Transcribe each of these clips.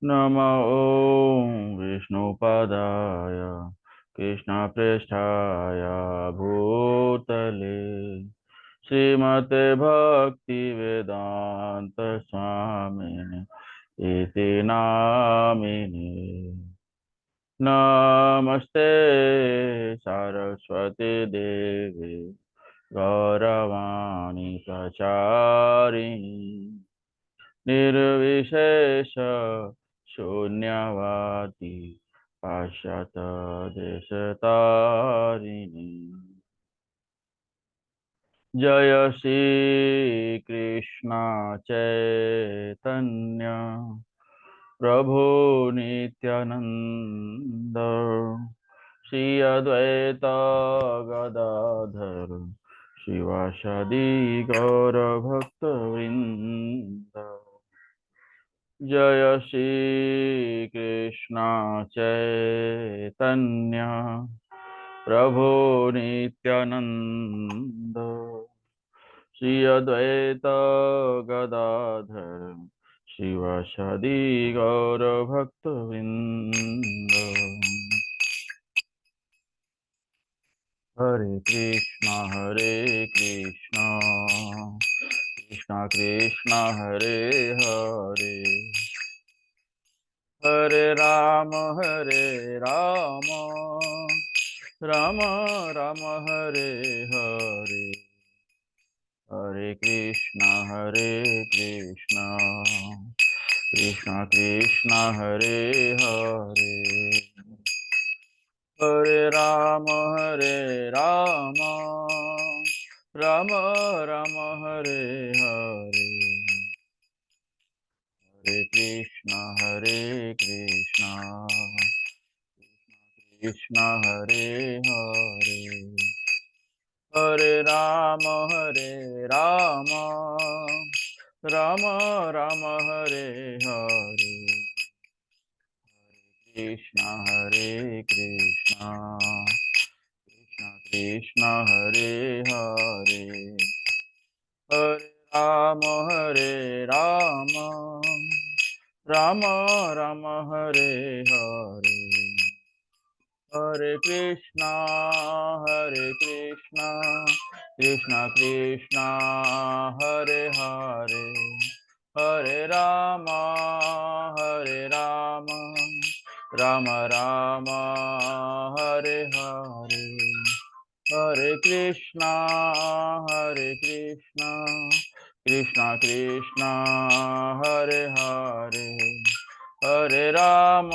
नमः ॐ विष्णुपदाय कृष्णप्रेष्ठाय भूतले श्रीमते भक्तिवेदान्त स्वामिने इति नामिने। नमस्ते सरस्वती देवी गौरवाणी प्रचारिणी निर्विशेष शून्यवादी पाश्चात देशतारिणी। जय श्री कृष्ण चैतन्य प्रभु नित्यानंद श्री अद्वैत गदाधर शिवासादि गौर भक्तवृंद। जय श्री कृष्ण चैतन्य प्रभु नित्यानंद श्री अद्वैत गदाधर शिवासादि गौर भक्तवृंद। हरे कृष्ण कृष्ण कृष्ण हरे हरे, हरे राम राम राम हरे हरे, हरे कृष्ण कृष्ण कृष्ण हरे हरे, हरे राम राम राम हरे हरे, हरे कृष्ण कृष्ण हरे हरे, हरे राम राम राम हरे हरे, कृष्ण कृष्ण कृष्ण हरे हरे, हरे राम राम राम हरे हरे, हरे कृष्ण कृष्ण कृष्ण हरे हरे, हरे राम राम राम हरे हरे, हरे कृष्ण कृष्ण कृष्ण हरे हरे, हरे राम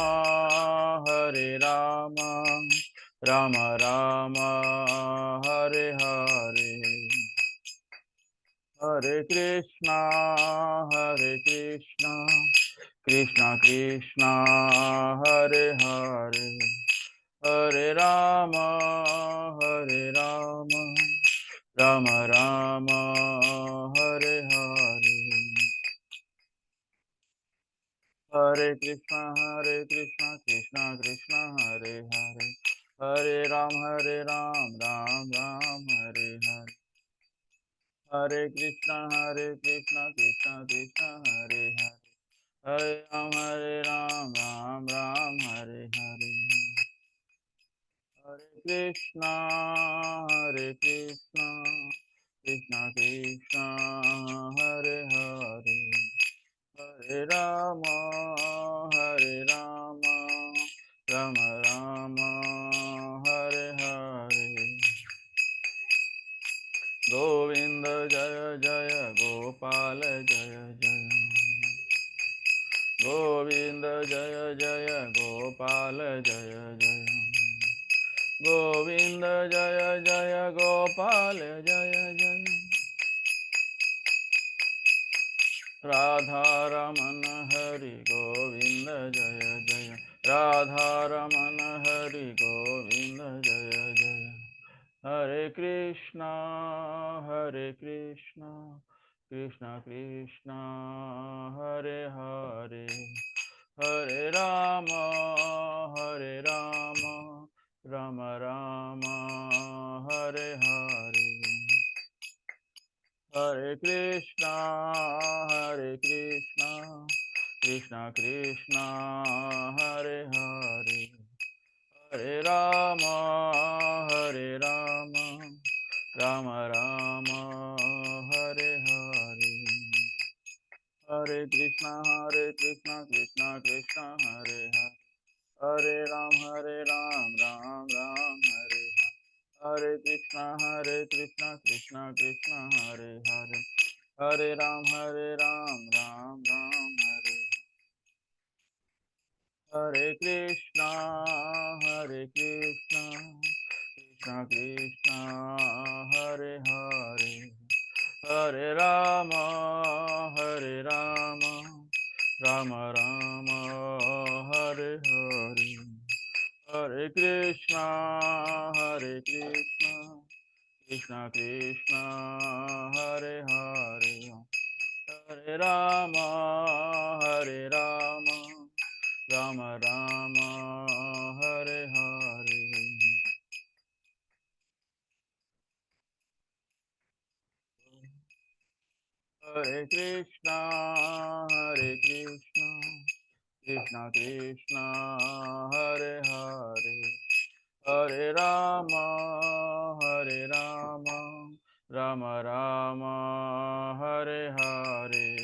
राम राम हरे हरे, हरे कृष्ण कृष्ण कृष्ण हरे हरे, हरे राम राम राम हरे हरे, हरे कृष्ण कृष्ण कृष्ण हरे हरे, हरे राम राम राम हरे हरे, हरे कृष्ण कृष्ण कृष्ण हरे हरे, हरे राम राम हरे हरे, हरे कृष्ण कृष्ण कृष्ण हरे हरे, हरे राम राम राम हरे हरे, गोविंद जय जय गोपाल जय जय, गोविंद जय जय गोपाल जय जय, गोविंद जय जय गोपाल जय जय, राधा रमन हरि गोविंद जय जय, राधा रमन हरि गोविंद जय जय, हरे कृष्णा कृष्ण कृष्ण हरे हरे, हरे राम राम राम हरे हरे, हरे Krishna Krishna Krishna Hare Hare Hare Rama Hare Rama Rama Rama Hare Hare Hare Krishna Krishna Krishna Hare Hare Hare Ram Ram Ram Hare Hare Krishna Krishna Krishna Hare Hare Hare Ram Ram Hare Hare Krishna Krishna Krishna Hare Hare Hare Rama Rama Rama Hare Hare Hare Krishna Krishna Krishna Hare Hare Hare Rama Rama Rama Hare Hare Hare Krishna Krishna Krishna Hare Hare Hare Rama Rama Rama Hare Hare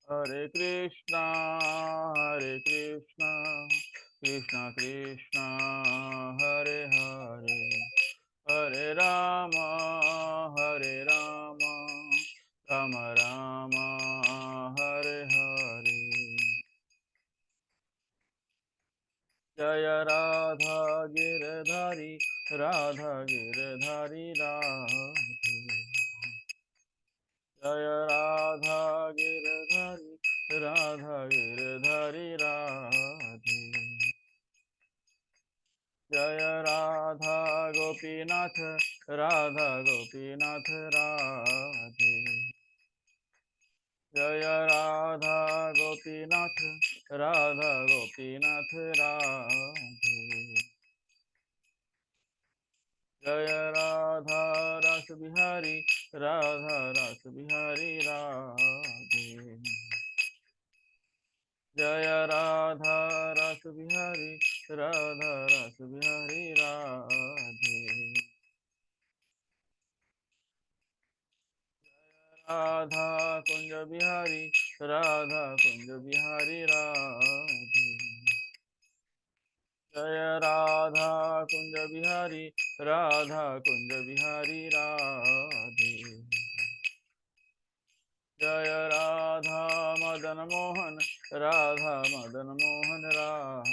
Hare Krishna Krishna Krishna Hare Hare Hare Rama Rama Rama Hare Hare Jaya Radha Giridhari Radhe Jaya Radha Giridhari Radhe Jaya Radha Gopinath Radhe Jaya Radha Gopinath Radhe Jaya Radha Ras Bihari Radhe Jaya Radha Ras Bihari Radhe Radha Kunja Bihari Radhe Jaya Radha Kunja Bihari Radhe Jaya Radha Madan Mohan Radhe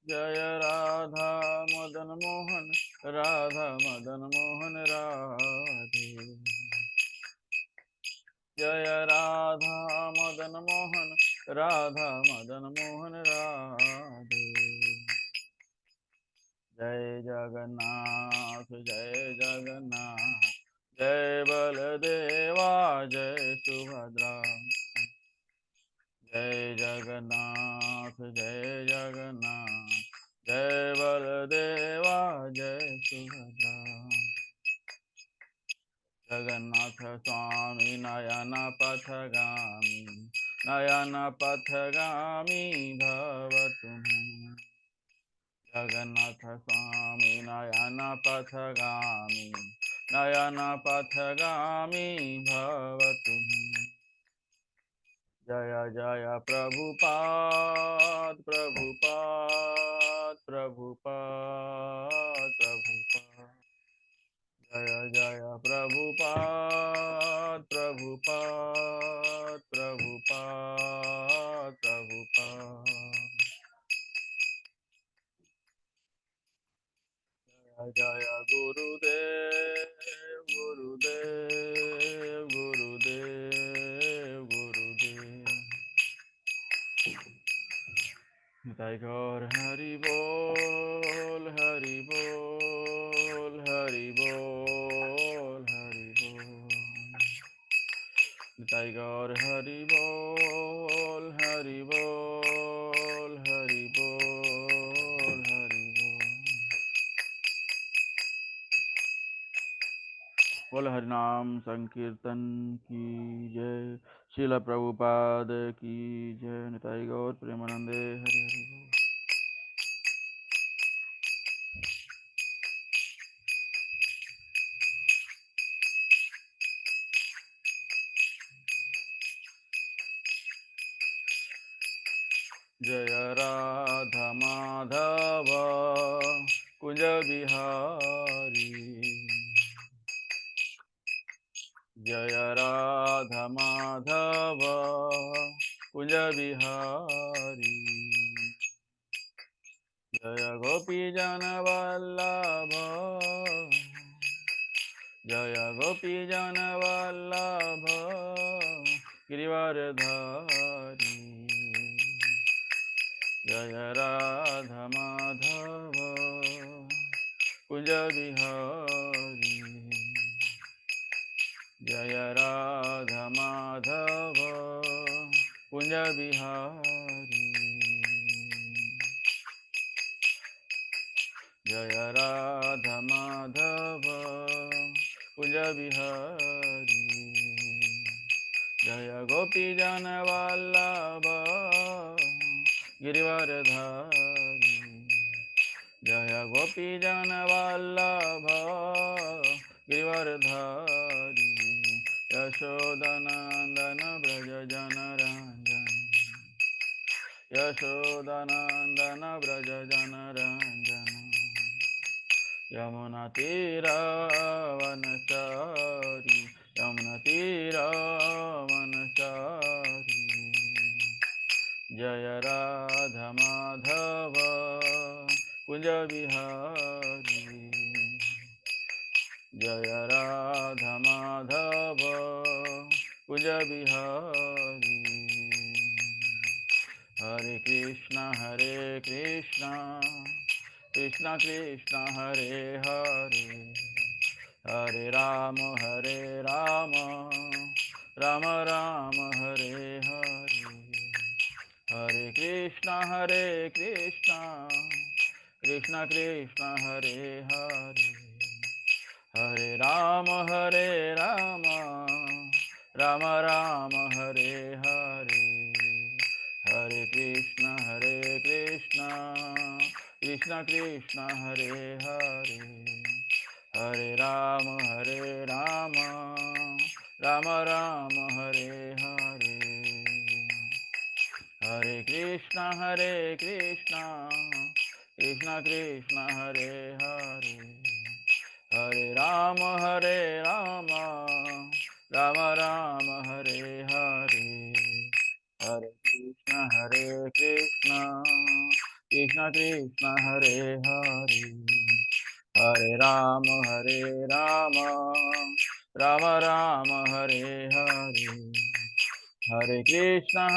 Jaya Radha Madan Mohan Radhe Jaya Radha Madan Mohan Radhe Jai Jagannath Jai Baladeva Jai Subhadra Jai Jagannath Jai Baladeva Jai Subhadra Jagannath Swami Nayana Pathagami Bhavatu Jagannath Swami Nayana Pathagami Bhavatu Jaya Jaya Prabhupada Jaya Jaya Prabhupada Jaya Jaya Gurudev Nitai Gaur Hari Bol Nitai Gaur Hari Bol Bol Hari Nam नाम संकीर्तन की जय। शिला प्रभुपाद की जय। निताई गौर प्रेमानंदे हरि हरि बोल। जय राधा माधव कुंज बिहारी। जय राधा माधव कुंज बिहारी। जय गोपी जन वल्लभ। जय गोपी जन वल्लभ गिरिवरधारी। जय राधा माधव कुंज बिहारी। जय राधा माधव कुंज बिहारी। जय राधा माधव कुंज बिहारी। जय गोपी जन वल्लभ गिरिवरधारी। जय गोपी जन वल्लभ गिरिवरधारी। यशोदनंदन ब्रज जन रंजन। यशोदनंदन ब्रज जन रंजन। यमुना तीरावनचारी। यमुना तीरावनचारी। जय राधा माधव कुंज बिहारी। जय राधा माधव कुंज बिहारी। हरे कृष्णा कृष्णा कृष्णा हरे हरे। हरे राम राम राम हरे हरे। हरे कृष्णा कृष्णा कृष्णा हरे हरे। हरे राम राम राम हरे हरे। हरे कृष्णा कृष्णा कृष्णा हरे हरे। हरे राम राम राम हरे हरे। हरे कृष्णा कृष्णा कृष्णा हरे हरे। हरे राम राम राम हरे हरे। हरे कृष्णा कृष्णा कृष्णा हरे हरे। हरे राम राम राम हरे हरे। हरे कृष्णा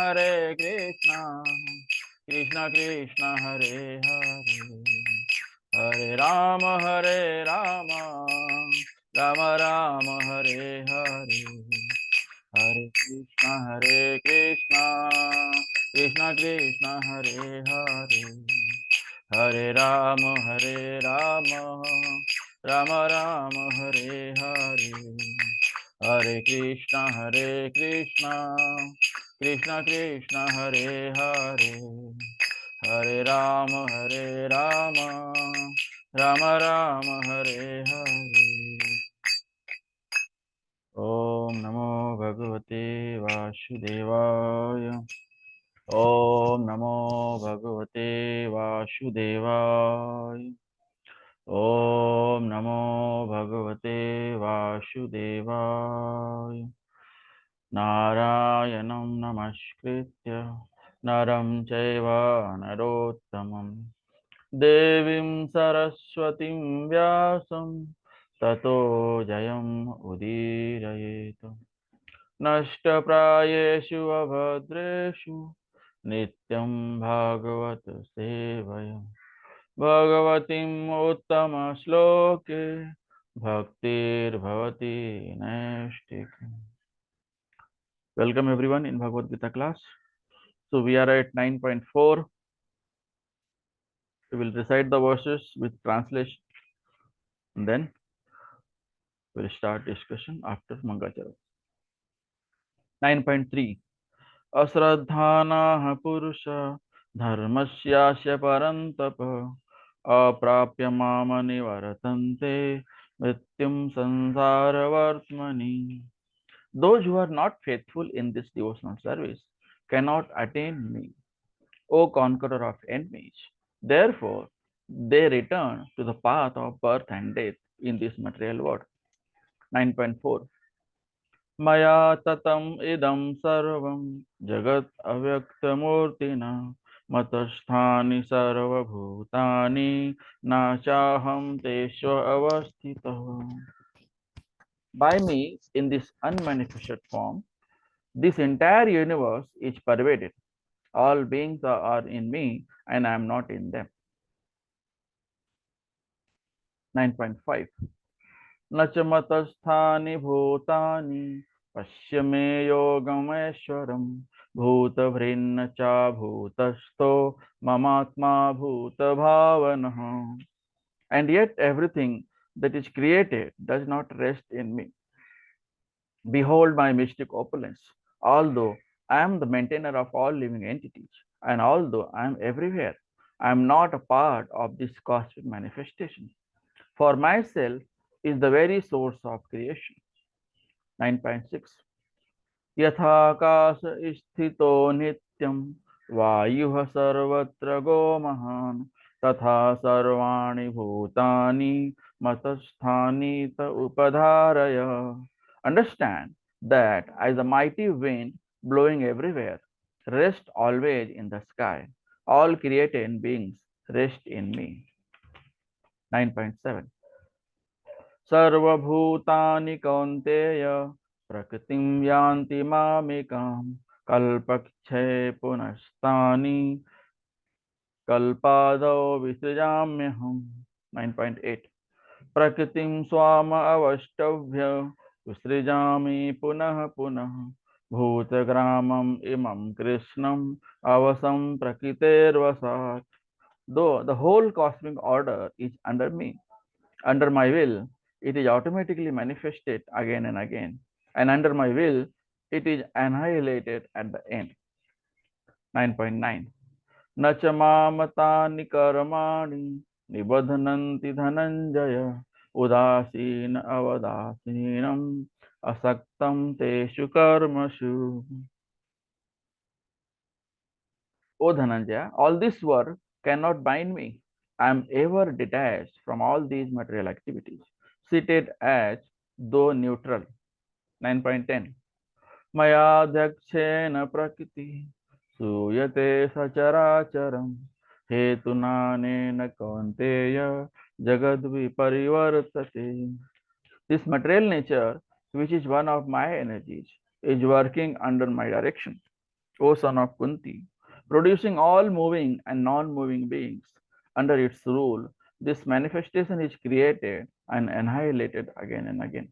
कृष्णा हरे हरे। हरे राम राम राम हरे हरे। हरे कृष्णा कृष्णा हरे हरे। हरे राम राम राम हरे हरे। हरे कृष्णा कृष्णा हरे हरे। हरे राम राम राम हरे हरे। ओम नमो भगवते वासुदेवाय। ओम नमो भगवते वासुदेवाय। ओम नमो भगवते वासुदेवाय। नारायणं नमस्कृत्य नरं चैव नरोत्तमं देवीं सरस्वतीं व्यासं ततो जयम् उदीरयेत्। नष्टप्रायेषु अभद्रेषु नित्यं भागवत सेवया। भगवतीम् उत्तमश्लोके भक्तिर्भवति नैष्टिकी। Welcome everyone in Bhagavad Gita class. So we are at 9.4. We will recite the verses with translation and then We'll start discussion after Mangacharan. 9.3 अश्रद्धानाः पुरुष धर्मस्यास्य परन्तप अप्राप्य माम निवर्तन्ते मृत्युं संसारवर्त्मनि. Those who are not faithful in this devotional service cannot attain me, O conqueror of enemies. Therefore, they return to the path of birth and death in this material world. 9.4 मया ततम् इदं सर्वं जगत् अव्यक्तमूर्तिना मतस्थानि सर्वभूतानि न चाहं तेषु अवस्थितः. By me, in this unmanifested form, this entire universe is pervaded. All beings are in me and I am not in them. 9.5 न च मतस्थानि भूतानि पश्य मे योगमेश्वरम् भूतभृन्न च भूतस्थो ममात्मा भूतभावनः. And yet everything that is created does not rest in me. Behold my mystic opulence. Although I am the maintainer of all living entities, and although I am everywhere, I am not a part of this cosmic manifestation. For myself is the very source of creation. 9.6 यथाकाश स्थितो नित्यं वायुः सर्वत्र गोमहान् तथा सर्वाणि भूतानि मतस्थानि त उपधारय. Understand that as the mighty wind blowing everywhere, rest always in the sky. All created beings rest in me. 9.7 सर्वभूतानि कौन्तेय प्रकृतिं यान्ति मामिकां कल्पक्षये पुनस्तानि कल्पादौ विसृजाम्यहम्. 9.8 प्रकृतिं स्वाम अवष्टभ्य विसृजामि पुनः पुनः भूतग्रामम् इमं कृष्णम् अवसं प्रकृतेर्वसात्. Though the whole cosmic order is under me, under my will, it is automatically manifested again and again, and under my will, it is annihilated at the end. 9.9 न च मामतानि कर्माणि निबध्नन्ति धनञ्जय उदासीन अवदासीनम् असक्तं तेषु कर्मसु. O Dhananjaya, all this work cannot bind me. I am ever detached from all these material activities, seated as though neutral. 9.10 मयाध्यक्षेन प्रकृति सूयते सचराचरम् हेतुनानेन कौन्तेय जगद्विपरिवर्तते. This material nature, which is one of my energies, is working under my direction, O son of Kunti, producing all moving and non-moving beings. Under its rule, this manifestation is created and annihilated again and again.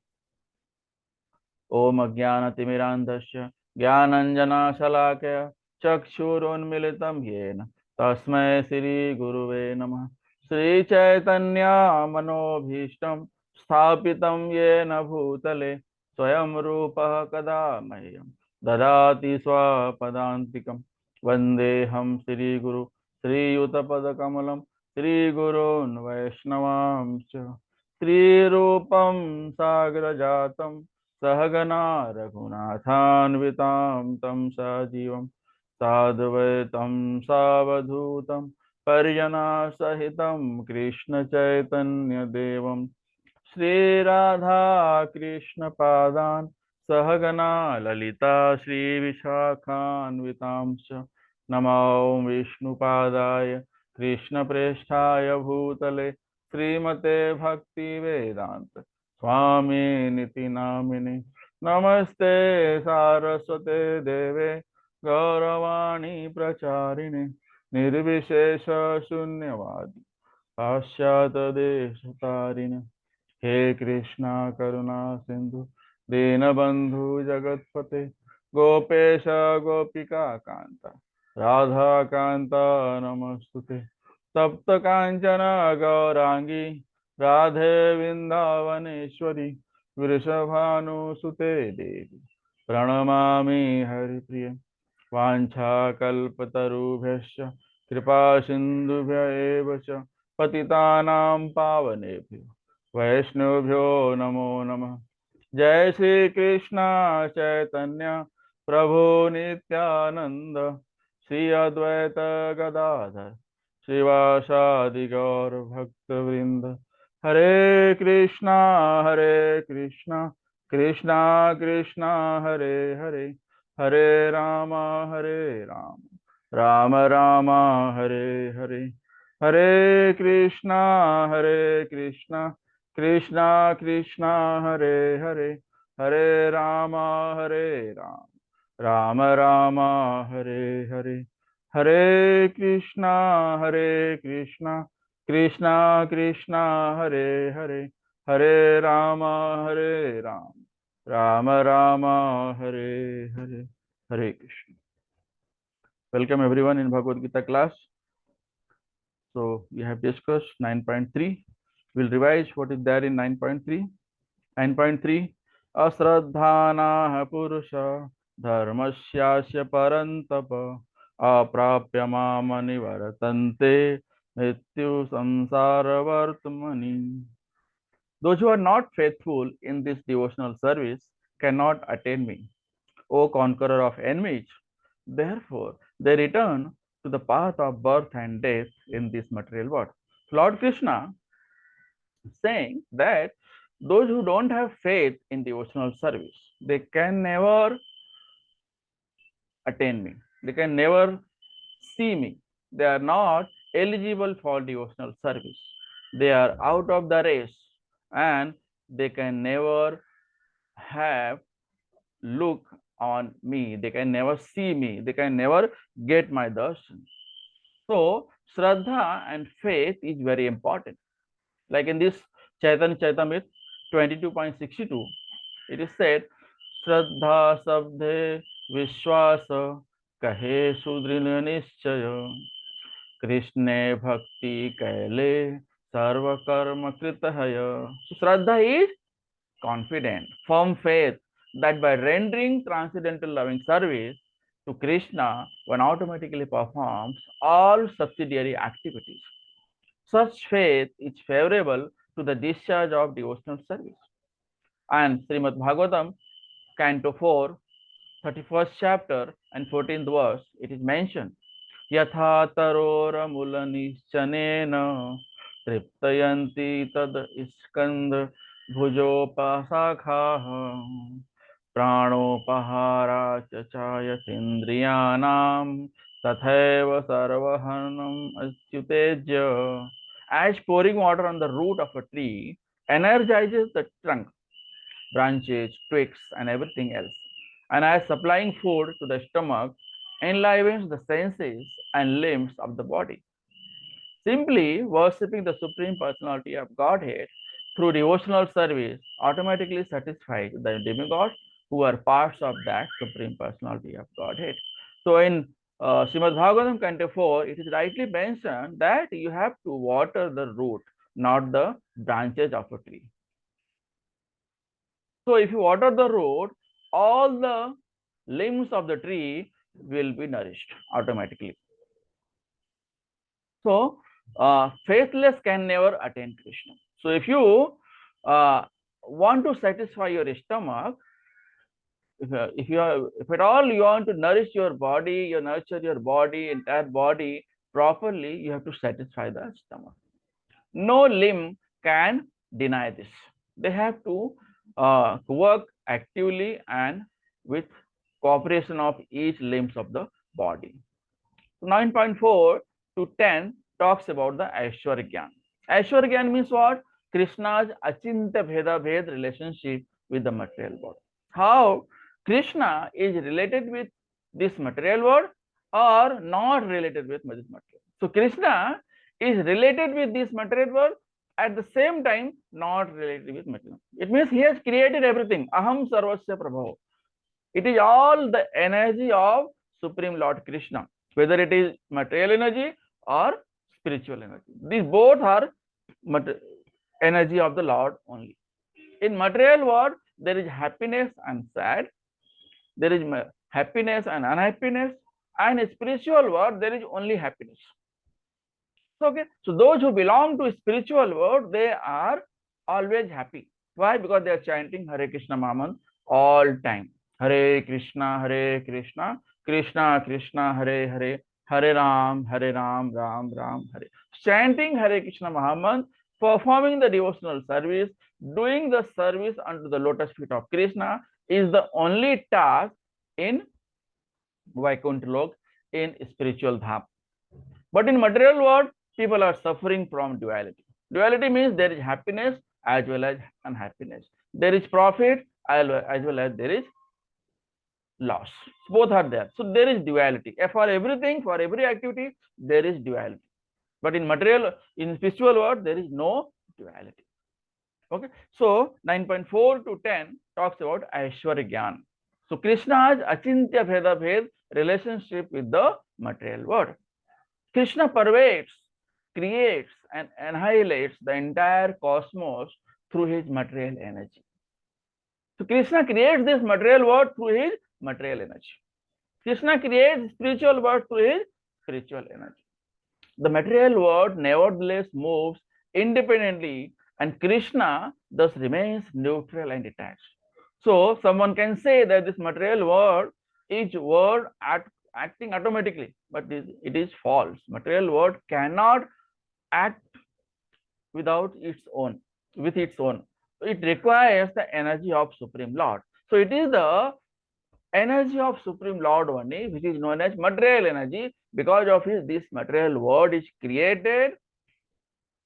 Om Ajnanatimirandhasya Jnananjana Chakshurunmilitam Yena Tasmai Sri Guruve Namah. Sri Chaitanya Manobhishtam Sthapitam Yena Bhutale Swayam Rupa Kadamaya Dadati Swapadantikam Vandeham Sri Guru Sri Yutapada Kamalam Sri Gurun Vaishnavamcha Sri Rupam Sagrajatam सहगना रघुनाथान्वितां तं सजीवं साद्वैतं सावधूतं परिजना सहितं कृष्ण चैतन्य देवं श्रीराधा कृष्ण पादान् सहगना ललिता श्रीविशाखान्वितां च नमो विष्णुपादाय कृष्णप्रेष्ठाय भूतले श्रीमते भक्तिवेदान्त स्वामी निति नामिने नमस्ते सारस्वते देवे गौरवाणी प्रचारिणे निर्विशेष शून्यवादी पाश्चात्य देशतारिणे. हे कृष्णा करुणा सिंधु दीनबंधु जगतपते गोपेश गोपिका कांता राधा कांता नमस्तुते. तप्त कांचन गौरांगी राधे वृंदावनेश्वरी वृषभानुसुते देवी प्रणमामि हरिप्रिय वाञ्छाकल्पतरुभ्यश्च कृपा सिन्धुभ्य एव च पतितानां पावनेभ्यो वैष्णवेभ्यो नमो नमः। जय श्री कृष्ण चैतन्य प्रभु नित्यानंद श्री अद्वैत गदाधर श्रीवासादि गौर भक्त वृंद। हरे कृष्णा कृष्णा कृष्णा हरे हरे, हरे राम राम राम हरे हरे, हरे कृष्णा कृष्णा कृष्णा हरे हरे, हरे राम राम राम हरे हरे, हरे कृष्णा कृष्णा कृष्णा हरे हरे, हरे राम राम राम हरे हरे, हरे Krishna. Welcome everyone in Bhagavad Gita class. So we have discussed 9.3. We'll revise what is there in 9.3. 9.3 अश्रद्धानाः पुरुषा धर्मस्यास्य परन्तप अप्राप्य माम निवर्तन्ते मृत्यु संसारवर्त्मनि. Those who are not faithful in this devotional service cannot attain me, O conqueror of enemies. Therefore, they return to the path of birth and death in this material world. Lord Krishna saying that those who don't have faith in devotional service, they can never attain me. They can never see me. They are not eligible for devotional service. They are out of the race and they can never have look on me. They can never see me. They can never get my darshan. So, Shraddha and faith is very important. Like in this Chaitanya Charitamrita 22.62, it is said, Shraddha sabdhe vishwasa kahe sudrina nischaya Krishne bhakti kaile sarva karma kritahaya. So Shraddha is confident, firm faith that by rendering transcendental loving service to Krishna, one automatically performs all subsidiary activities. Such faith is favorable to the discharge of devotional service. And Srimad Bhagavatam, Canto 4, 31st chapter and 14th verse, it is mentioned, Yatha tarora mulanischanena triptayanti tad iskand bhujopasakha प्राणोपहारा च चायतीन्द्रियाणां तथैव सर्वहनम् अच्युतेज्य. As pouring water on the root of a tree energizes the trunk, branches, twigs, and everything else, and as supplying food to the stomach enlivens the senses and limbs of the body. Simply worshipping the Supreme Personality of Godhead through devotional service automatically satisfies the demigods who are parts of that Supreme Personality of Godhead. So in Srimad Bhagavatam Canto 4, it is rightly mentioned that you have to water the root, not the branches of a tree. So if you water the root, all the limbs of the tree will be nourished automatically. So faithless can never attain Krishna. So if you want to satisfy your stomach, if at all you want to nourish your body, you nurture your body, entire body properly, you have to satisfy the stomach. No limb can deny this. They have to work actively and with cooperation of each limbs of the body. 9.4 to 10 talks about the Aishwarya Jnana. Aishwarya Jnana means what? Krishna's Achintya Bheda relationship with the material world. How Krishna is related with this material world or not related with this material. So Krishna is related with this material world, at the same time not related with material. It means he has created everything. Aham sarvasya prabho. It is all the energy of Supreme Lord Krishna, whether it is material energy or spiritual energy. These both are energy of the Lord only. In material world, there is happiness and sad. There is happiness and unhappiness. And in spiritual world, there is only happiness. Okay, so those who belong to spiritual world, they are always happy. Why? Because they are chanting Hare Krishna Mahaman all time. Hare Krishna, Krishna Krishna, Hare Hare, Hare Ram, Ram Ram, Hare. Chanting Hare Krishna Mahaman, performing the devotional service, doing the service unto the lotus feet of Krishna is the only task in Vaikuntha Lok, in spiritual dham. But in material world, people are suffering from duality. Duality means there is happiness as well as unhappiness. There is profit as well as there is loss. Both are there. So there is duality. For everything, for every activity, there is duality. But in material, in spiritual world, there is no duality. Okay. So 9.4 to 10 talks about Aishwarya Jnana. So Krishna's Achintya Bheda Bhed relationship with the material world. Krishna pervades, creates, and annihilates the entire cosmos through his material energy. So Krishna creates this material world through his material energy. Krishna creates spiritual world through his spiritual energy. The material world nevertheless moves independently, and Krishna thus remains neutral and detached. So someone can say that this material world is acting automatically, but it is false. Material world cannot act without its own, with its own. It requires the energy of Supreme Lord. So it is the energy of Supreme Lord only, which is known as material energy. Because of his, this material world is created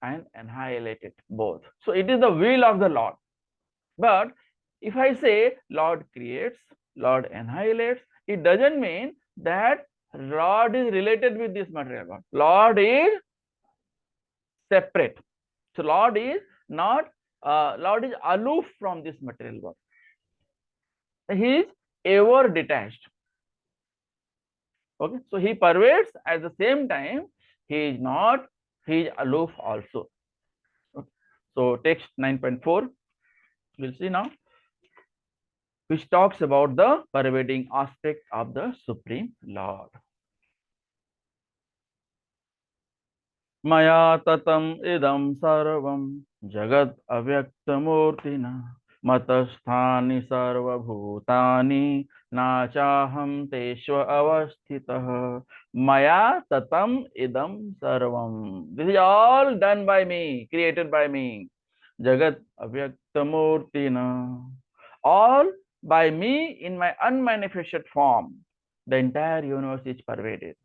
and annihilated both. So it is the will of the Lord. But if I say Lord creates, Lord annihilates, it doesn't mean that Lord is related with this material world. Lord is separate. So Lord is not, Lord is aloof from this material world. He is ever detached. Okay, so he pervades at the same time. He is not, he is aloof also. Okay. So text 9.4, we'll see now, which talks about the pervading aspect of the Supreme Lord. Maya tatam idam sarvam jagat avyaktamurtina matasthani sarvabhutani nachaham teshva avasthitah. Maya tatam idam sarvam. This is all done by me, created by me. Jagat avyaktamurtina. All by me in my unmanifested form. The entire universe is pervaded.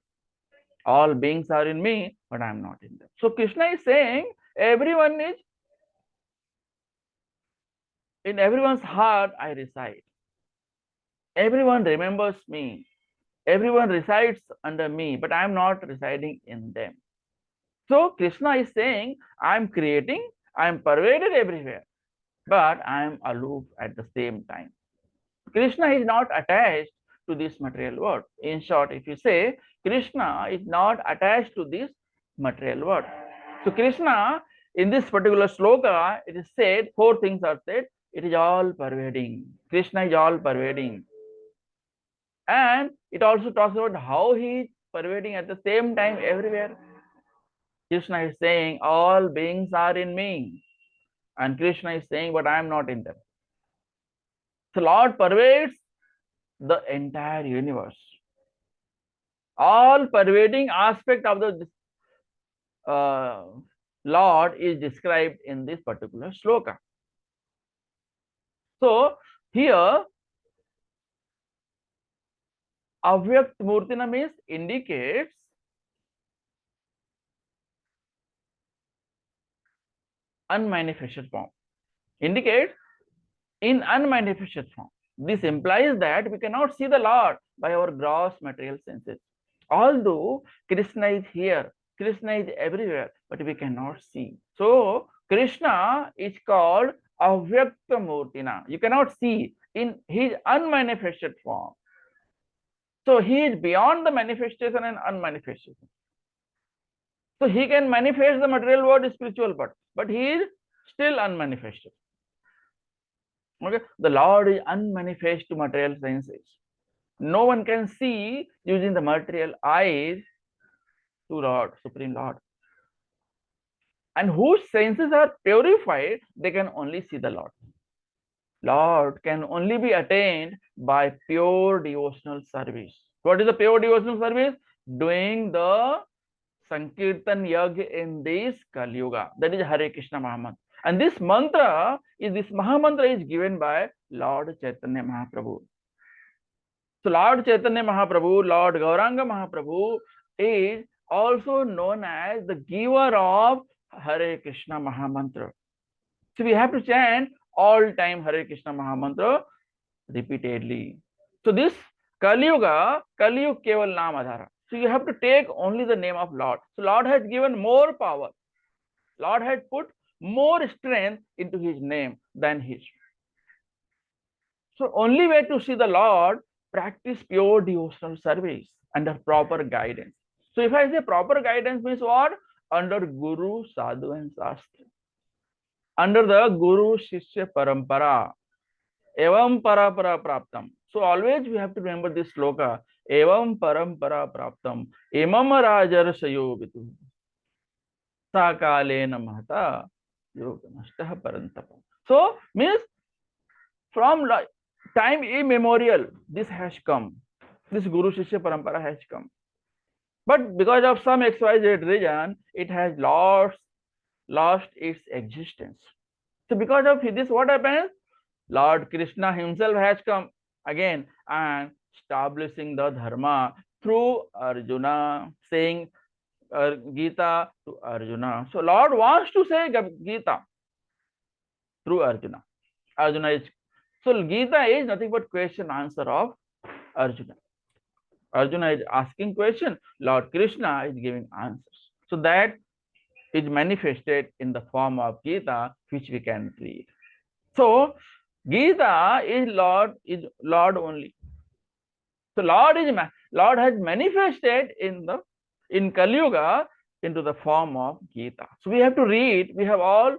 All beings are in me, but I am not in them. So Krishna is saying everyone is, in everyone's heart I reside. Everyone remembers me. Everyone resides under me, but I am not residing in them. So Krishna is saying I am creating, I am pervaded everywhere, but I am aloof at the same time. Krishna is not attached to this material world. In short, if you say Krishna is not attached to this material world. So Krishna, in this particular sloka, it is said, four things are said. It is all pervading. Krishna is all pervading. And it also talks about how he is pervading at the same time everywhere. Krishna is saying all beings are in me. And Krishna is saying, but I am not in them. So Lord pervades the entire universe. All pervading aspect of the Lord is described in this particular sloka. So here Avyakt Murtina means indicates unmanifested form. Indicates in unmanifested form. This implies that we cannot see the Lord by our gross material senses. Although Krishna is here, Krishna is everywhere, but we cannot see. So Krishna is called Avyakta Murtina. You cannot see in his unmanifested form. So he is beyond the manifestation and unmanifestation. So he can manifest the material world, spiritual world, but he is still unmanifested. Okay, the Lord is unmanifest to material senses. No one can see using the material eyes to Lord, Supreme Lord. And whose senses are purified, they can only see the Lord. Lord can only be attained by pure devotional service. What is the pure devotional service? Doing the Sankirtan Yag in this Kali Yuga. That is Hare Krishna Mahamantra. And this Mahamantra is given by Lord Chaitanya Mahaprabhu. So Lord Chaitanya Mahaprabhu, Lord Gauranga Mahaprabhu is also known as the giver of Hare Krishna Mahamantra. So we have to chant all time Hare Krishna Mahamantra repeatedly. So this Kali Yuga, Kali Yuga Keval Naam Adhara. So you have to take only the name of Lord. So Lord has given more power. Lord has put more strength into his name than his. So only way to see the Lord, practice pure devotional service under proper guidance. So if I say proper guidance means what? Under Guru, Sadhu and Shastra. Under the Guru, Shishya, Parampara. Evam Parapara Praptam. So always we have to remember this sloka. Evam Parampara Praptam. Emam Rajar Sayovitu. Sakalena Mahata Yoganastha Parantapa. So means from time immemorial, this has come. This Guru Shishya Parampara has come. But because of some XYZ reason, it has lost its existence. So because of this, what happens? Lord Krishna himself has come again and establishing the dharma through Arjuna, saying Geeta to Arjuna. So Lord wants to say Geeta through Arjuna. Arjuna is so Geeta is nothing but question answer of Arjuna. Arjuna is asking question, Lord Krishna is giving answers. So that is manifested in the form of Geeta, which we can read. So Geeta is Lord only. So Lord has manifested in Kali Yuga into the form of Geeta. So we have to read. We have all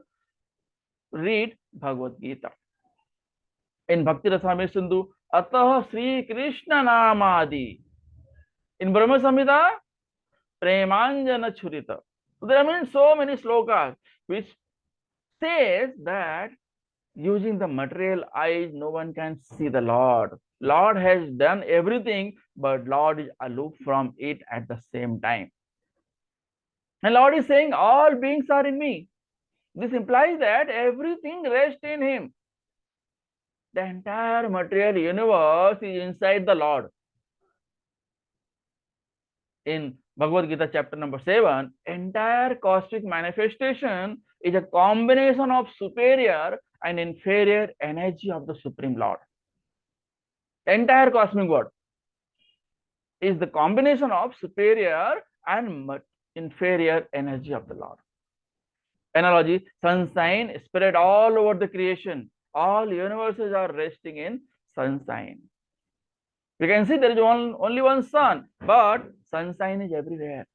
read Bhagavad Gita. In Bhakti Rasamrita Sindhu, Atah Sri Krishna Namadi. In Brahma Samhita, Premanjana Churita. So there are so many slokas which says that using the material eyes, no one can see the Lord. Lord has done everything, but Lord is aloof from it at the same time. And Lord is saying, all beings are in me. This implies that everything rests in him. The entire material universe is inside the Lord. In Bhagavad Gita chapter number 7, entire cosmic manifestation is a combination of superior and inferior energy of the Supreme Lord. Entire cosmic world is the combination of superior and inferior energy of the Lord. Analogy, sunshine spread all over the creation. All universes are resting in sunshine. We can see there is only one sun, but sunshine is everywhere.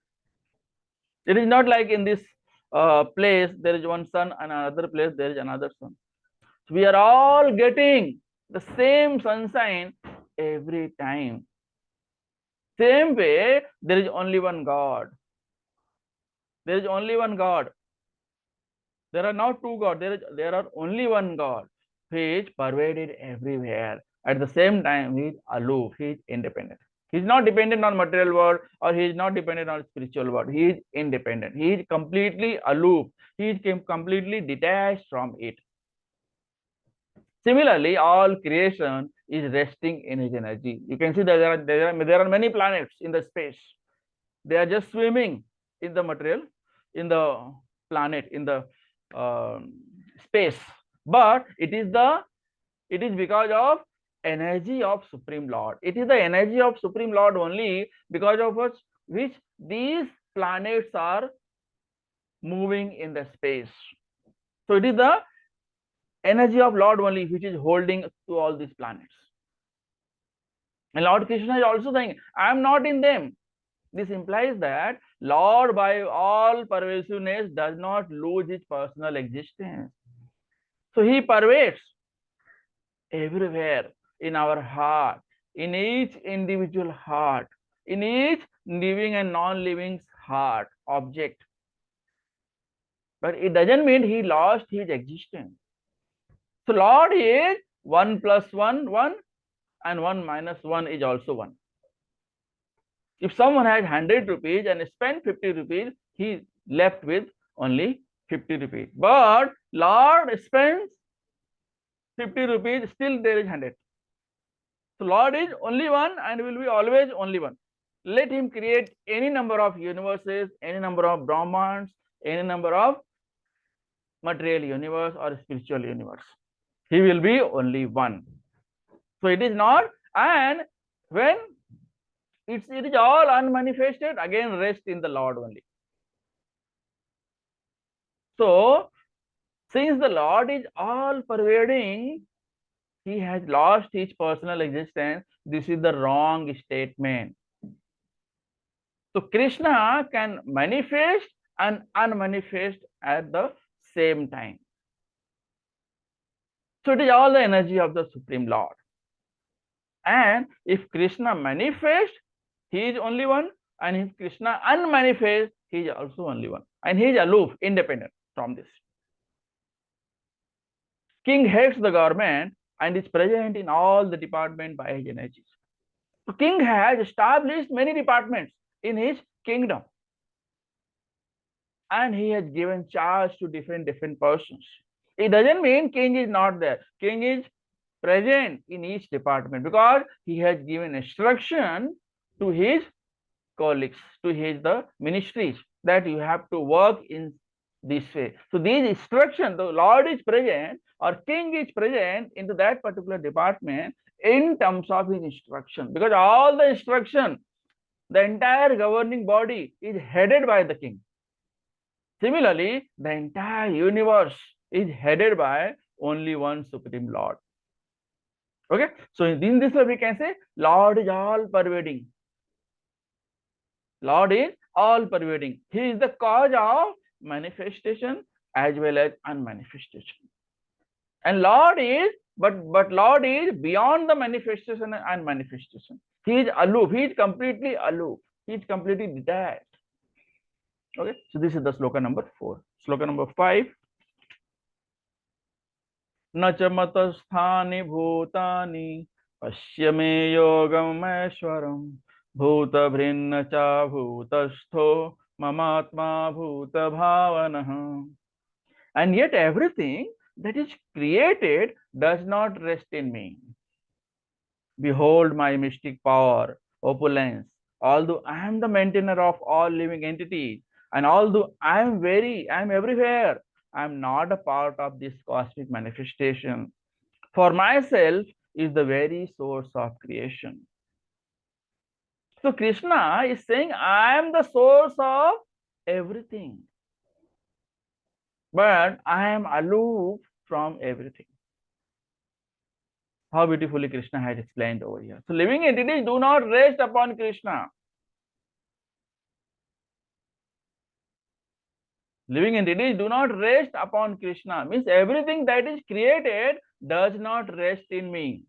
It is not like in this place there is one sun and another place there is another sun. So we are all getting the same sunshine every time. Same way, there is only one God. There is only one God. There are not two gods. There are only one God who is pervaded everywhere. At the same time, he is aloof. He is independent. He is not dependent on material world or he is not dependent on spiritual world. He is independent. He is completely aloof. He is completely detached from it. Similarly, all creation is resting in his energy. You can see that there are many planets in the space. They are just swimming in the material, in the planet, in the space. But it is because of energy of Supreme Lord. It is the energy of Supreme Lord only because of which these planets are moving in the space. So it is the energy of Lord only which is holding to all these planets. And Lord Krishna is also saying, I am not in them. This implies that Lord, by all pervasiveness, does not lose his personal existence. So he pervades. everywhere in our heart, in each individual heart, in each living and non-living heart object. But it doesn't mean he lost his existence. So Lord is 1 plus 1, 1, and 1 minus 1 is also 1. If someone has 100 rupees and spent 50 rupees, he left with only 50 rupees. But Lord spends 50 rupees, still there is 100. So Lord is only one and will be always only one. Let him create any number of universes, any number of Brahmans, any number of material universe or spiritual universe. He will be only one. So it is not, and when it is all unmanifested, again rest in the Lord only. So since the Lord is all pervading, he has lost his personal existence. This is the wrong statement. So Krishna can manifest and unmanifest at the same time. So it is all the energy of the Supreme Lord. And if Krishna manifests, he is only one. And if Krishna unmanifests, he is also only one. And he is aloof, independent from this. King heads the government and is present in all the departments by his energies. So king has established many departments in his kingdom. And he has given charge to different persons. It doesn't mean king is not there. King is present in each department because he has given instruction to his colleagues, to the ministries, that you have to work in this way. So these instructions, the Lord is present or king is present into that particular department in terms of his instruction, because all the instruction, the entire governing body is headed by the king. Similarly, the entire universe is headed by only one Supreme Lord. Okay, so in this way we can say Lord is all pervading. Lord is all pervading. He is the cause of manifestation as well as unmanifestation. And Lord is, but Lord is beyond the manifestation and manifestation. He is aloof. He is completely aloof. He is completely detached. Okay, so this is the sloka number 4. Sloka number 5. न च मतस्थानि भूतानि पश्य मे योगम ऐश्वरम भूतभृन्न च भूतस्थो ममात्मा भूत भावनः. And yet everything that is created does not rest in me. Behold my mystic power, opulence. Although I am the maintainer of all living entities, and although I am everywhere, I am not a part of this cosmic manifestation. For myself is the very source of creation. So Krishna is saying, I am the source of everything, but I am aloof from everything. How beautifully Krishna has explained over here. So living entities do not rest upon Krishna. Living entities do not rest upon Krishna. Means everything that is created does not rest in me.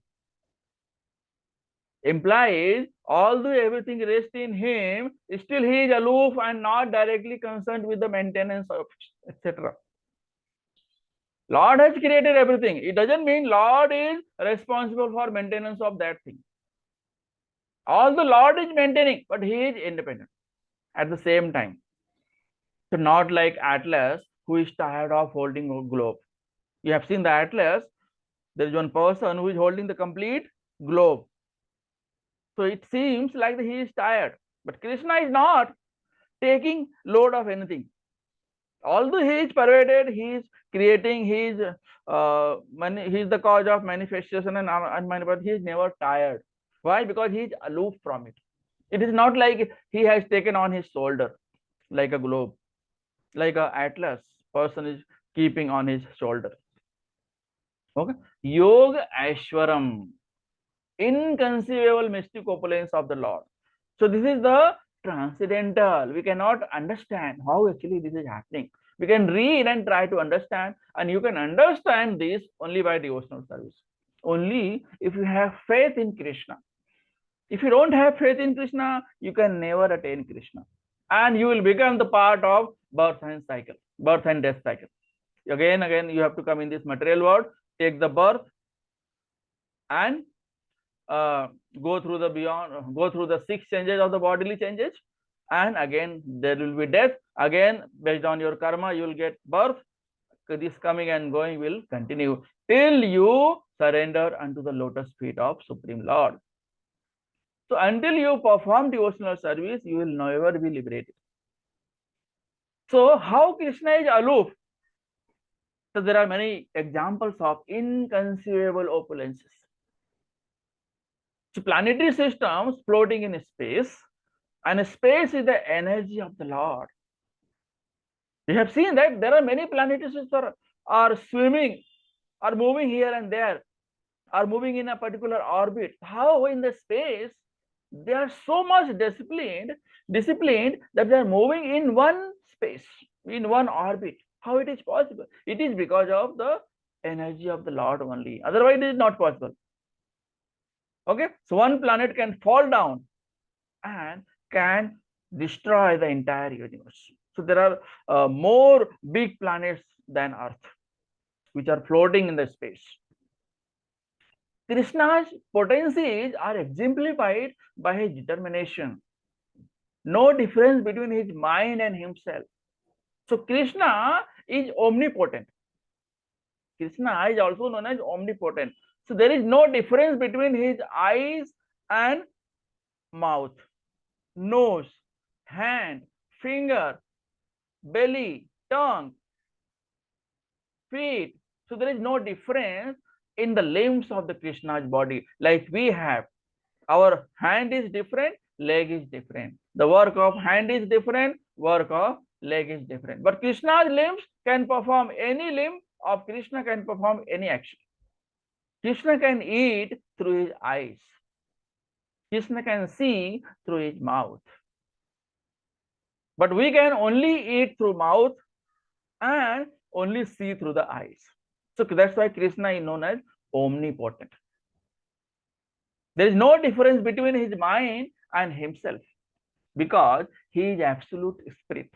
Implies, although everything rests in him, still he is aloof and not directly concerned with the maintenance of etc. Lord has created everything. It doesn't mean Lord is responsible for maintenance of that thing. Although Lord is maintaining, but he is independent at the same time. So not like Atlas, who is tired of holding a globe. You have seen the Atlas. There is one person who is holding the complete globe. So it seems like he is tired. But Krishna is not taking load of anything. Although he is pervaded, he is creating, he is the cause of manifestation and but he is never tired. Why? Because he is aloof from it. It is not like he has taken on his shoulder like a globe, like a Atlas person is keeping on his shoulder. Okay, Yoga Aishwaram, inconceivable mystic opulence of the Lord. So this is the transcendental. We cannot understand how actually this is happening. We can read and try to understand, and you can understand this only by devotional service. only if you have faith in Krishna. If you don't have faith in Krishna, you can never attain Krishna. And you will become the part of birth and cycle, birth and death cycle. Again, you have to come in this material world, take the birth, and go through the beyond, go through the 6 changes of the bodily changes, and again there will be death. Again, based on your karma, you will get birth. This coming and going will continue till you surrender unto the lotus feet of Supreme Lord. So until you perform devotional service, you will never be liberated. So how Krishna is aloof? So there are many examples of inconceivable opulences. So planetary systems floating in space, and space is the energy of the Lord. We have seen that there are many planetary systems are swimming, are moving here and there, are moving in a particular orbit. How in the space they are so much disciplined that they are moving in one space, in one orbit? How it is possible? It is because of the energy of the Lord only. Otherwise, it is not possible. Okay, so one planet can fall down and can destroy the entire universe. So there are more big planets than Earth, which are floating in the space. Krishna's potencies are exemplified by his determination. No difference between his mind and himself. So Krishna is omnipotent. Krishna is also known as omnipotent. So there is no difference between his eyes and mouth, nose, hand, finger, belly, tongue, feet. So there is no difference in the limbs of the Krishna's body like we have. Our hand is different, leg is different. The work of hand is different, work of leg is different. But Krishna's limbs can perform, any limb of Krishna can perform any action. Krishna can eat through his eyes. Krishna can see through his mouth. But we can only eat through mouth and only see through the eyes. So that's why Krishna is known as omnipotent. There is no difference between his mind and himself because he is absolute spirit.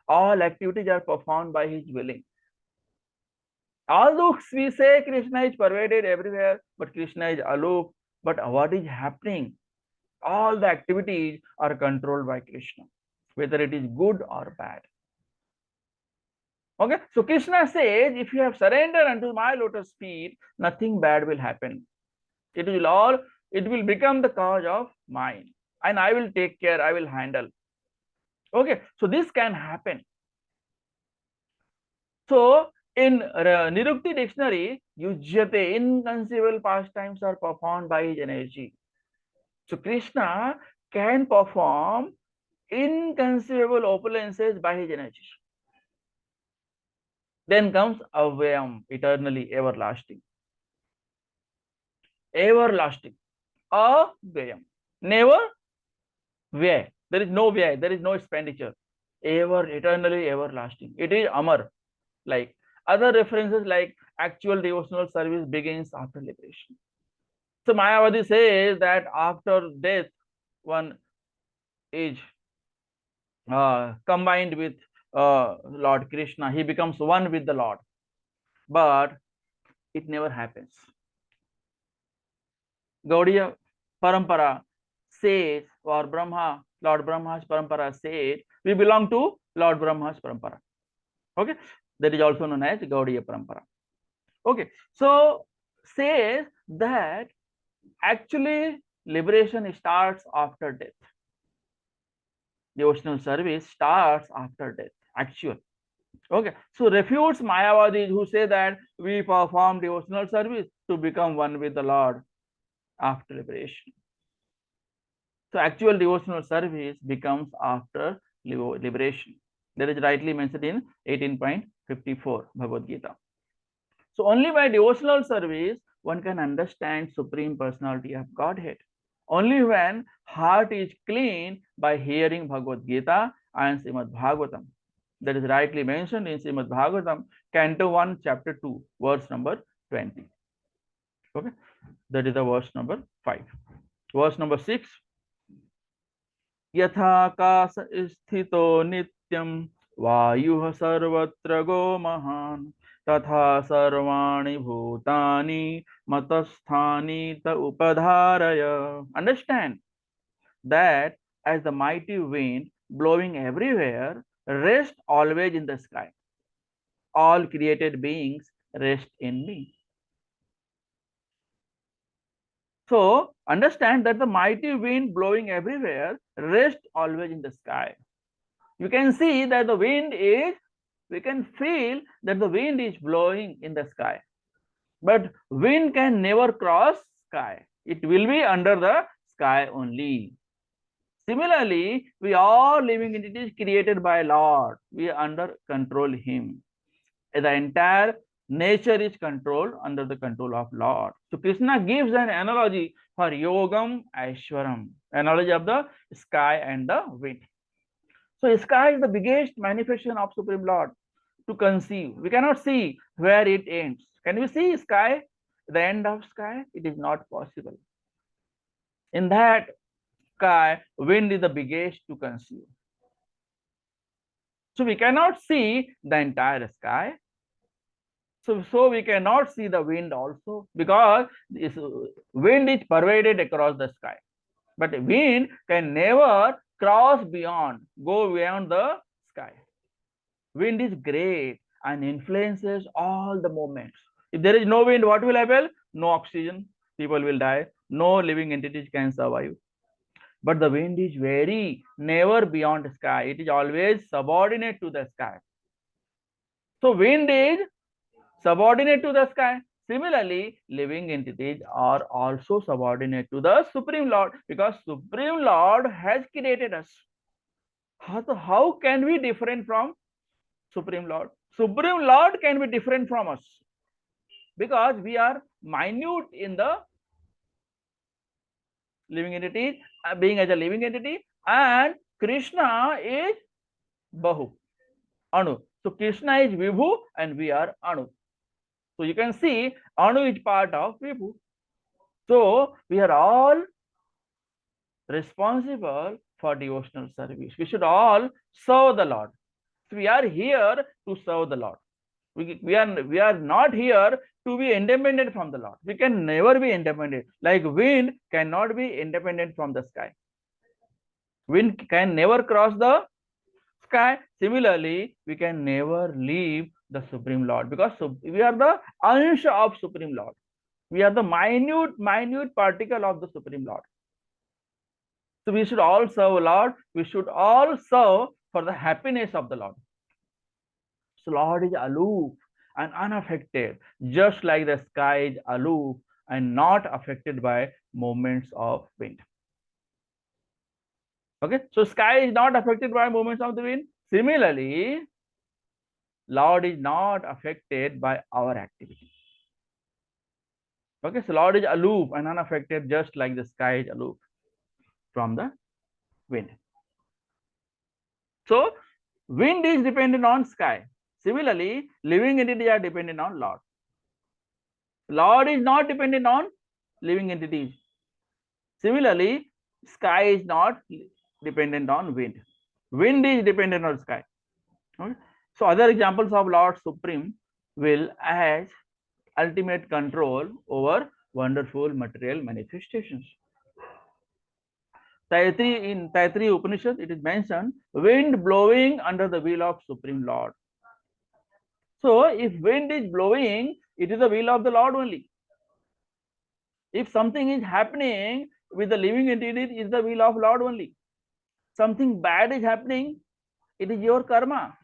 All activities are performed by his willing. Although we say Krishna is pervaded everywhere, but Krishna is aloof. But what is happening? All the activities are controlled by Krishna, whether it is good or bad. Okay, so Krishna says, if you have surrendered unto my lotus feet, nothing bad will happen. It will become the cause of mine, and I will take care, I will handle. Okay, so this can happen. So in Nirukti dictionary, Yujyate, inconceivable pastimes are performed by his energy. So Krishna can perform inconceivable opulences by his energy. Then comes Ayayam, eternally, everlasting. Everlasting. Ayayam. Never vyay. There is no vyay, there is no expenditure. Ever, eternally, everlasting. It is Amar. Like other references, like actual devotional service begins after liberation. So Mayavadi says that after death, one is combined with Lord Krishna. He becomes one with the Lord. But it never happens. Gaudiya Parampara says, or Brahma, Lord Brahma's Parampara said, we belong to Lord Brahma's Parampara. Okay, that is also known as Gaudiya Parampara. Okay, so says that actually liberation starts after death. Devotional service starts after death, actual. Okay, so refutes Mayavadis who say that we perform devotional service to become one with the Lord after liberation. So actual devotional service becomes after liberation. That is rightly mentioned in 18.54 Bhagavad Gita. So only by devotional service one can understand Supreme Personality of Godhead. Only when heart is clean by hearing Bhagavad Gita and Srimad Bhagavatam. That is rightly mentioned in Srimad Bhagavatam, Canto 1, Chapter 2, verse number 20. Okay. That is the verse number 5. Verse number 6. यथाकाश स्थितो नित्यं वायुः सर्वत्र गो महान् तथा सर्वाणि भूतानि मतस्थानि त उपधारय. Understand that as the mighty wind blowing everywhere rest always in the sky. All created beings rest in me. So understand that the mighty wind blowing everywhere rests always in the sky. You can see that the wind is, we can feel that the wind is blowing in the sky. But wind can never cross sky. It will be under the sky only. Similarly, we all living entities created by Lord. We are under control Him. The entire nature is controlled under the control of Lord. So Krishna gives an analogy for Yogam, Aishwaram, analogy of the sky and the wind. So sky is the biggest manifestation of Supreme Lord to conceive. We cannot see where it ends. Can we see sky? The end of sky? It is not possible. In that sky, wind is the biggest to conceive. So we cannot see the entire sky. So we cannot see the wind also, because this wind is pervaded across the sky. But wind can never cross beyond, go beyond the sky. Wind is great and influences all the movements. If there is no wind, what will happen? No oxygen, people will die, no living entities can survive. But the wind is very never beyond the sky. It is always subordinate to the sky. So wind is subordinate to the sky. Similarly, living entities are also subordinate to the Supreme Lord, because Supreme Lord has created us. How can we different from Supreme Lord? Supreme Lord can be different from us because we are minute in the living entity, being as a living entity, and Krishna is Bahu, Anu. So Krishna is Vibhu and we are Anu. So you can see Anu is part of Vibhu. So we are all responsible for devotional service. We should all serve the Lord. So we are here to serve the Lord. We are not here to be independent from the Lord. We can never be independent. Like wind cannot be independent from the sky. Wind can never cross the sky. Similarly, we can never leave the Supreme Lord, because we are the ansh of Supreme Lord. We are the minute particle of the Supreme Lord. So we should all serve Lord. We should all serve for the happiness of the Lord. So Lord is aloof and unaffected, just like the sky is aloof and not affected by movements of wind. Okay, so sky is not affected by movements of the wind. Similarly, Lord is not affected by our activity. Okay, so Lord is aloof and unaffected, just like the sky is aloof from the wind. So wind is dependent on sky. Similarly, living entities are dependent on Lord. Lord is not dependent on living entities. Similarly, sky is not dependent on wind. Wind is dependent on sky. Okay? So other examples of Lord Supreme will as ultimate control over wonderful material manifestations. In Taittiriya Upanishad, it is mentioned wind blowing under the will of Supreme Lord. So if wind is blowing, it is the will of the Lord only. If something is happening with the living entity, it is the will of Lord only. Something bad is happening, it is your karma.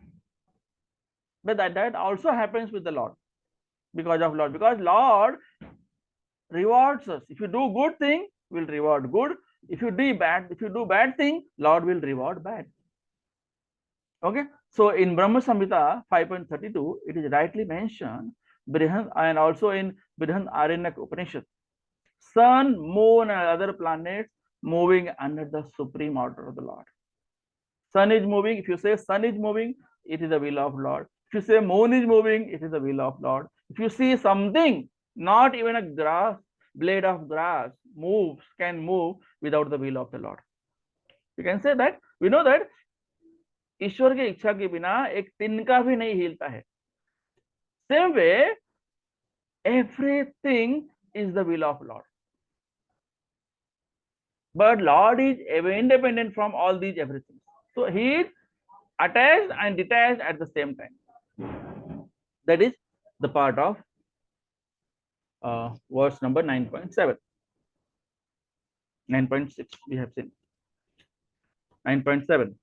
But that also happens with the Lord, because of Lord. Because Lord rewards us. If you do good thing, will reward good. If you do bad thing, Lord will reward bad. Okay. So in Brahma Samhita 5.32, it is rightly mentioned, and also in Brihadaranyaka Upanishad, sun, moon, and other planets moving under the supreme order of the Lord. Sun is moving. If you say sun is moving, it is the will of Lord. If you say moon is moving, it is the will of Lord. If you see something, not even a grass, blade of grass can move without the will of the Lord. You can say that. We know that ईश्वर की इच्छा के बिना एक तिनका भी नहीं हिलता है. Same way, everything is the will of Lord. But Lord is independent from all these everything. So he is attached and detached at the same time. That is the part of verse number 9.7. 9.6 we have seen. 9.7.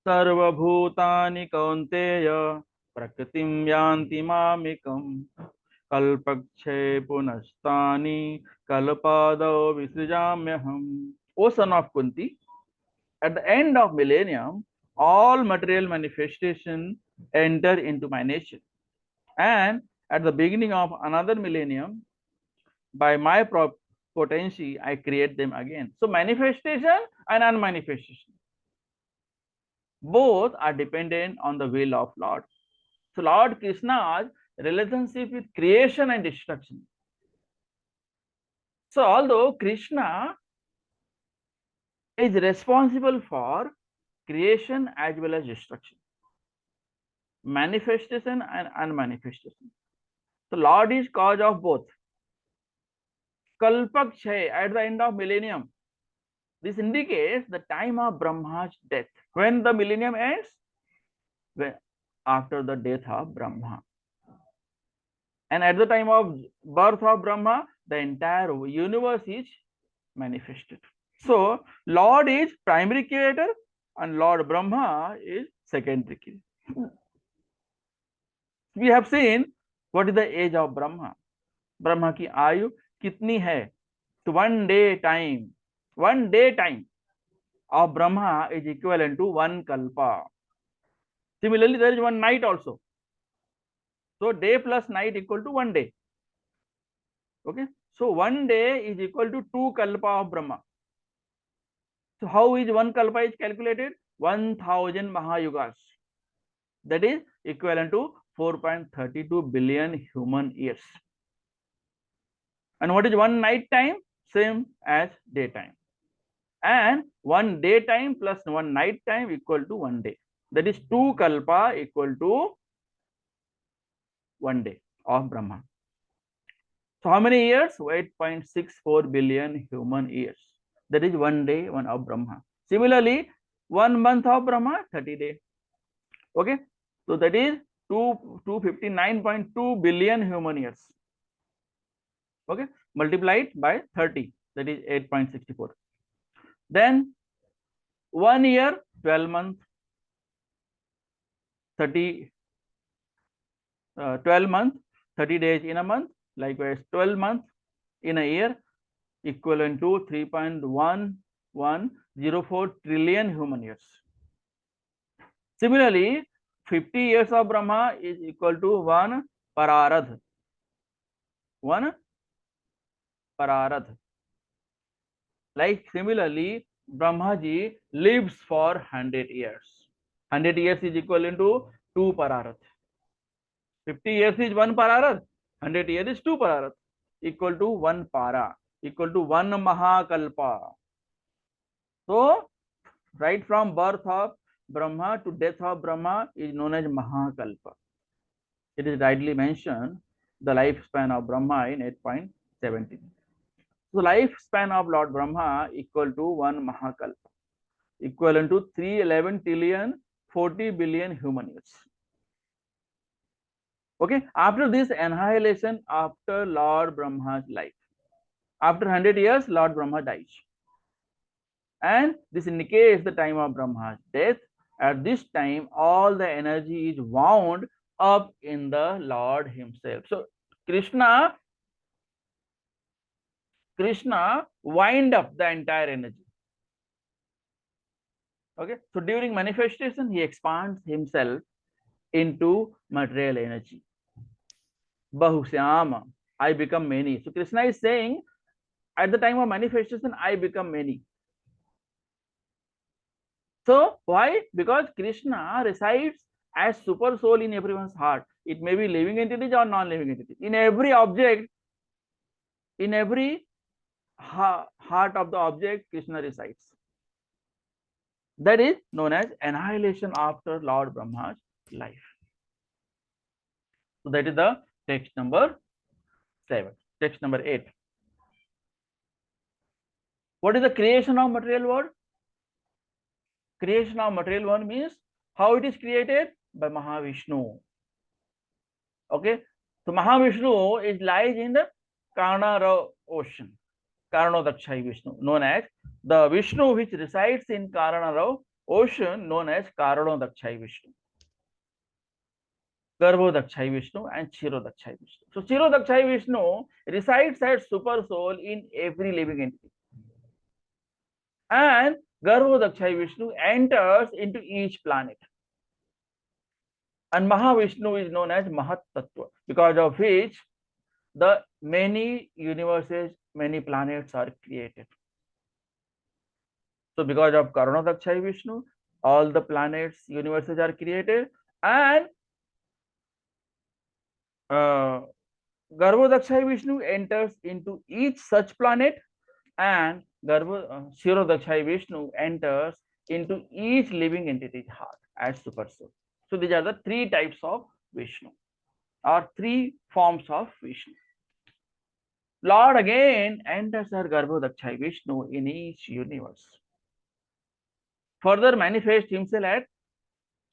सर्वभूतानि कौन्तेय प्रकृतिं यान्ति मामिकम् कल्पक्षये पुनस्तानि कल्पादौ विसृजाम्यहम्. O son of Kunti, at the end of millennium, all material manifestation enter into my nation, and at the beginning of another millennium, by my potency, I create them again. So manifestation and unmanifestation, both are dependent on the will of Lord. So Lord Krishna's relationship with creation and destruction. So although Krishna is responsible for creation as well as destruction, manifestation and unmanifestation. So Lord is cause of both. Kalpakshay, at the end of millennium. This indicates the time of Brahma's death. When the millennium ends? When, after the death of Brahma. And at the time of birth of Brahma, the entire universe is manifested. So Lord is primary creator and Lord Brahma is secondary creator. We have seen what is the age of Brahma. Brahma की आयु कितनी है? So 1 day time of Brahma is equivalent to 1 kalpa. Similarly, there is 1 night also. So day plus night equal to 1 day. Okay. So 1 day is equal to 2 kalpa of Brahma. So how is 1 kalpa is calculated? 1000 Mahayugas. That is equivalent to 4.32 billion human years. And what is 1 night time? Same as daytime. And 1 daytime plus 1 night time equal to 1 day. That is 2 kalpa equal to 1 day of Brahma. So how many years? 8.64 billion human years. That is 1 day, one of Brahma. Similarly, 1 month of Brahma, 30 days. Okay. So that is 259.2 billion human years. Okay. Multiplied by 30. That is 8.64. Then 1 year, 12 months, 12 months, 30 days in a month. Likewise, 12 months in a year equivalent to 3.1104 trillion human years. Similarly, 50 years of Brahma is equal to 1 pararadh. 1 pararadh. Like similarly, Brahmaji lives for 100 years. 100 years is equivalent to 2 pararadh. 50 years is 1 pararadh. 100 years is 2 pararadh. Equal to 1 para. Equal to 1 mahakalpa. So, right from birth of Brahma to death of Brahma is known as mahakalpa. It is rightly mentioned the lifespan of Brahma in 8.17. So lifespan of Lord Brahma equal to 1 mahakalpa, equivalent to 311 trillion 40 billion human years. Okay, after this annihilation, after Lord Brahma's life, after 100 years, Lord Brahma dies. And this indicates the time of Brahma's death. At this time, all the energy is wound up in the Lord himself. So Krishna wind up the entire energy. Okay, so during manifestation, he expands himself into material energy. Bahusyama, I become many. So Krishna is saying, at the time of manifestation, I become many. So why? Because Krishna resides as super soul in everyone's heart. It may be living entities or non-living entities. In every object, In every heart of the object, Krishna resides. That is known as annihilation after Lord Brahma's life. So that is the text number 7. Text number 8. What is the creation of material world? Creation of material world means how it is created by Mahavishnu. Okay, so Mahavishnu lies in the Karnara ocean, Karanodakshai Vishnu, known as the Vishnu which resides in Karanara ocean, known as Karanodakshai Vishnu, Garbhodakshai Vishnu, and Kshirodakshai Vishnu. So Kshirodakshai Vishnu resides as super soul in every living entity, and Garbhodakshai Vishnu enters into each planet. And Mahavishnu is known as Mahat Tattva, because of which the many universes, many planets are created. So because of Karanodakshai Vishnu, all the planets, universes are created, and Garbhodakshai Vishnu enters into each such planet, and Kshirodakshai Vishnu enters into each living entity's heart as super soul. So these are the 3 types of Vishnu, or 3 forms of Vishnu. Lord again enters her Garbhodakshai Vishnu in each universe. Further manifests himself at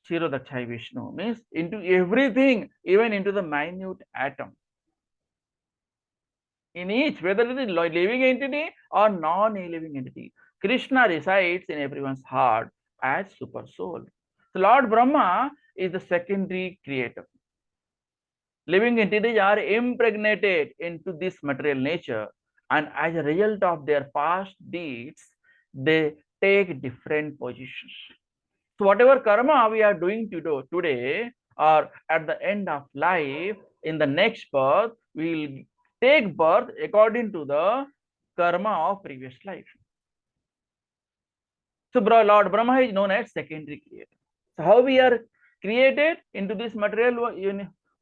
Kshirodakshai Vishnu, means into everything, even into the minute atom. In each, whether it is living entity or non-living entity, Krishna resides in everyone's heart as super soul. So Lord Brahma is the secondary creator. Living entities are impregnated into this material nature, and as a result of their past deeds, they take different positions. So whatever karma we are doing today, or at the end of life, in the next birth, we will take birth according to the karma of previous life. So Lord Brahma is known as secondary creator. So how we are created into this material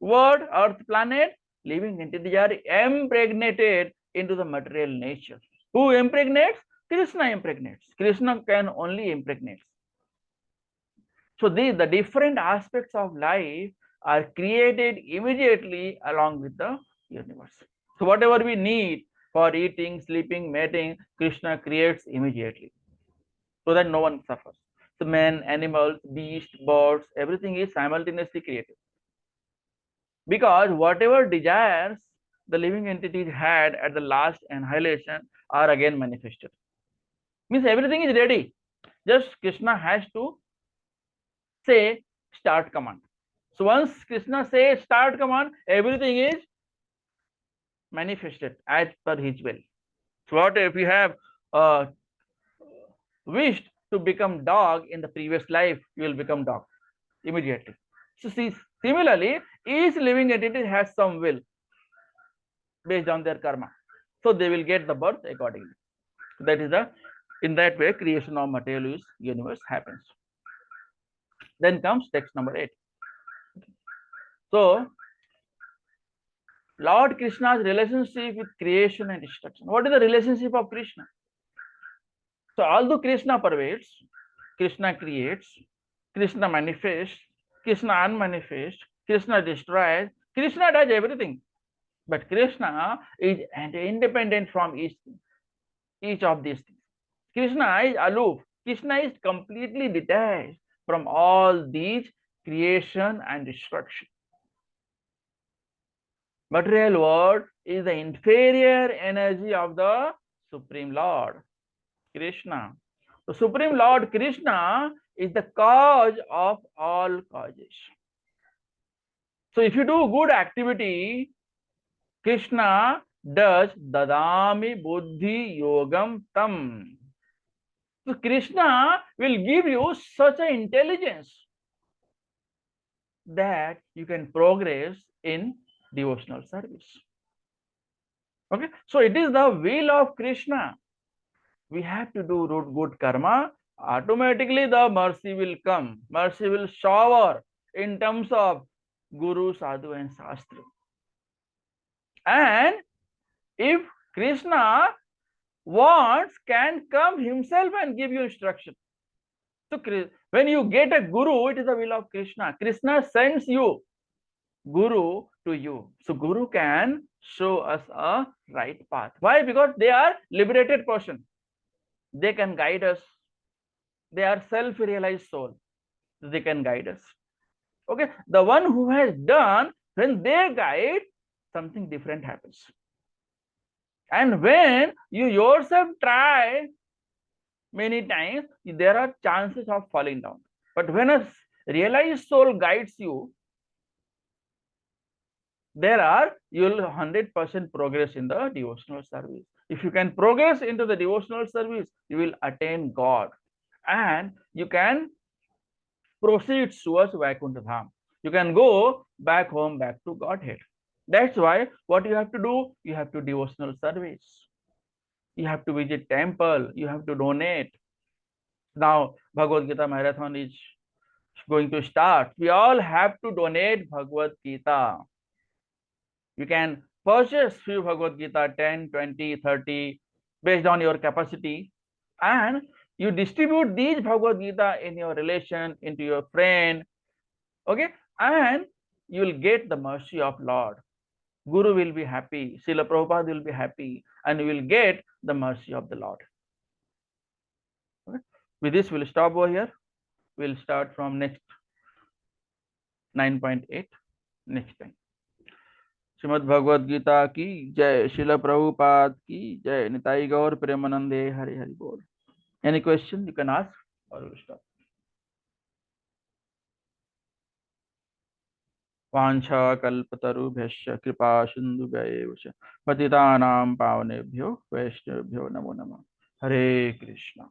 world, earth, planet, living entities are impregnated into the material nature. Who impregnates? Krishna impregnates. Krishna can only impregnate. So the different aspects of life are created immediately along with the universe. So whatever we need for eating, sleeping, mating, Krishna creates immediately, so that no one suffers. So men, animals, beasts, birds, everything is simultaneously created. Because whatever desires the living entities had at the last annihilation are again manifested. Means everything is ready. Just Krishna has to say start command. So once Krishna says start command, everything is manifested as per his will. So what if you have wished to become dog in the previous life, you will become dog immediately. So see, similarly, each living entity has some will based on their karma. So they will get the birth accordingly. So that is in that way creation of material universe happens. Then comes text number 8. So Lord Krishna's relationship with creation and destruction. What is the relationship of Krishna? So although Krishna pervades, Krishna creates, Krishna manifests, Krishna unmanifests, Krishna destroys, Krishna does everything. But Krishna is independent from each of these things. Krishna is aloof. Krishna is completely detached from all these creation and destruction. Material world is the inferior energy of the Supreme Lord, Krishna. The Supreme Lord Krishna is the cause of all causes. So if you do good activity, Krishna does dadami buddhi yogam tam. So Krishna will give you such an intelligence that you can progress in devotional service. Okay, so it is the will of Krishna. We have to do good karma. Automatically the mercy will come. Mercy will shower in terms of Guru, Sadhu and Shastra. And if Krishna wants, can come himself and give you instruction. So when you get a guru, it is the will of Krishna. Krishna sends you guru to you. So guru can show us a right path. Why? Because they are liberated person. They can guide us. They are self-realized soul. They can guide us. Okay. The one who has done, when they guide, something different happens. And when you yourself try many times, there are chances of falling down. But when a realized soul guides you, you will 100% progress in the devotional service. If you can progress into the devotional service, you will attain God, and you can proceed towards Vaikuntha Dham. You can go back home, back to Godhead. That's why what you have to do, you have to devotional service. You have to visit temple. You have to donate. Now Bhagavad Gita marathon is going to start. We all have to donate Bhagavad Gita. You can purchase few Bhagavad Gita, 10, 20, 30, based on your capacity, and you distribute these Bhagavad Gita in your relation, into your friend, okay, and you will get the mercy of Lord. Guru will be happy, Srila Prabhupada will be happy, and you will get the mercy of the Lord. Okay? With this, we'll stop over here. We'll start from next 9.8 next time. Shrimad Bhagavad Gita की जय, श्रील प्रभुपाद की जय, निताई गौर प्रेमानंदे, हरि हरि बोल. Any question you can ask or we'll stop. वाञ्छा कल्पतरुभ्यश्च कृपा सिन्धुभ्यैव च पतितानां पावनेभ्यो वैष्णवेभ्यो नमो नमः. हरे कृष्ण.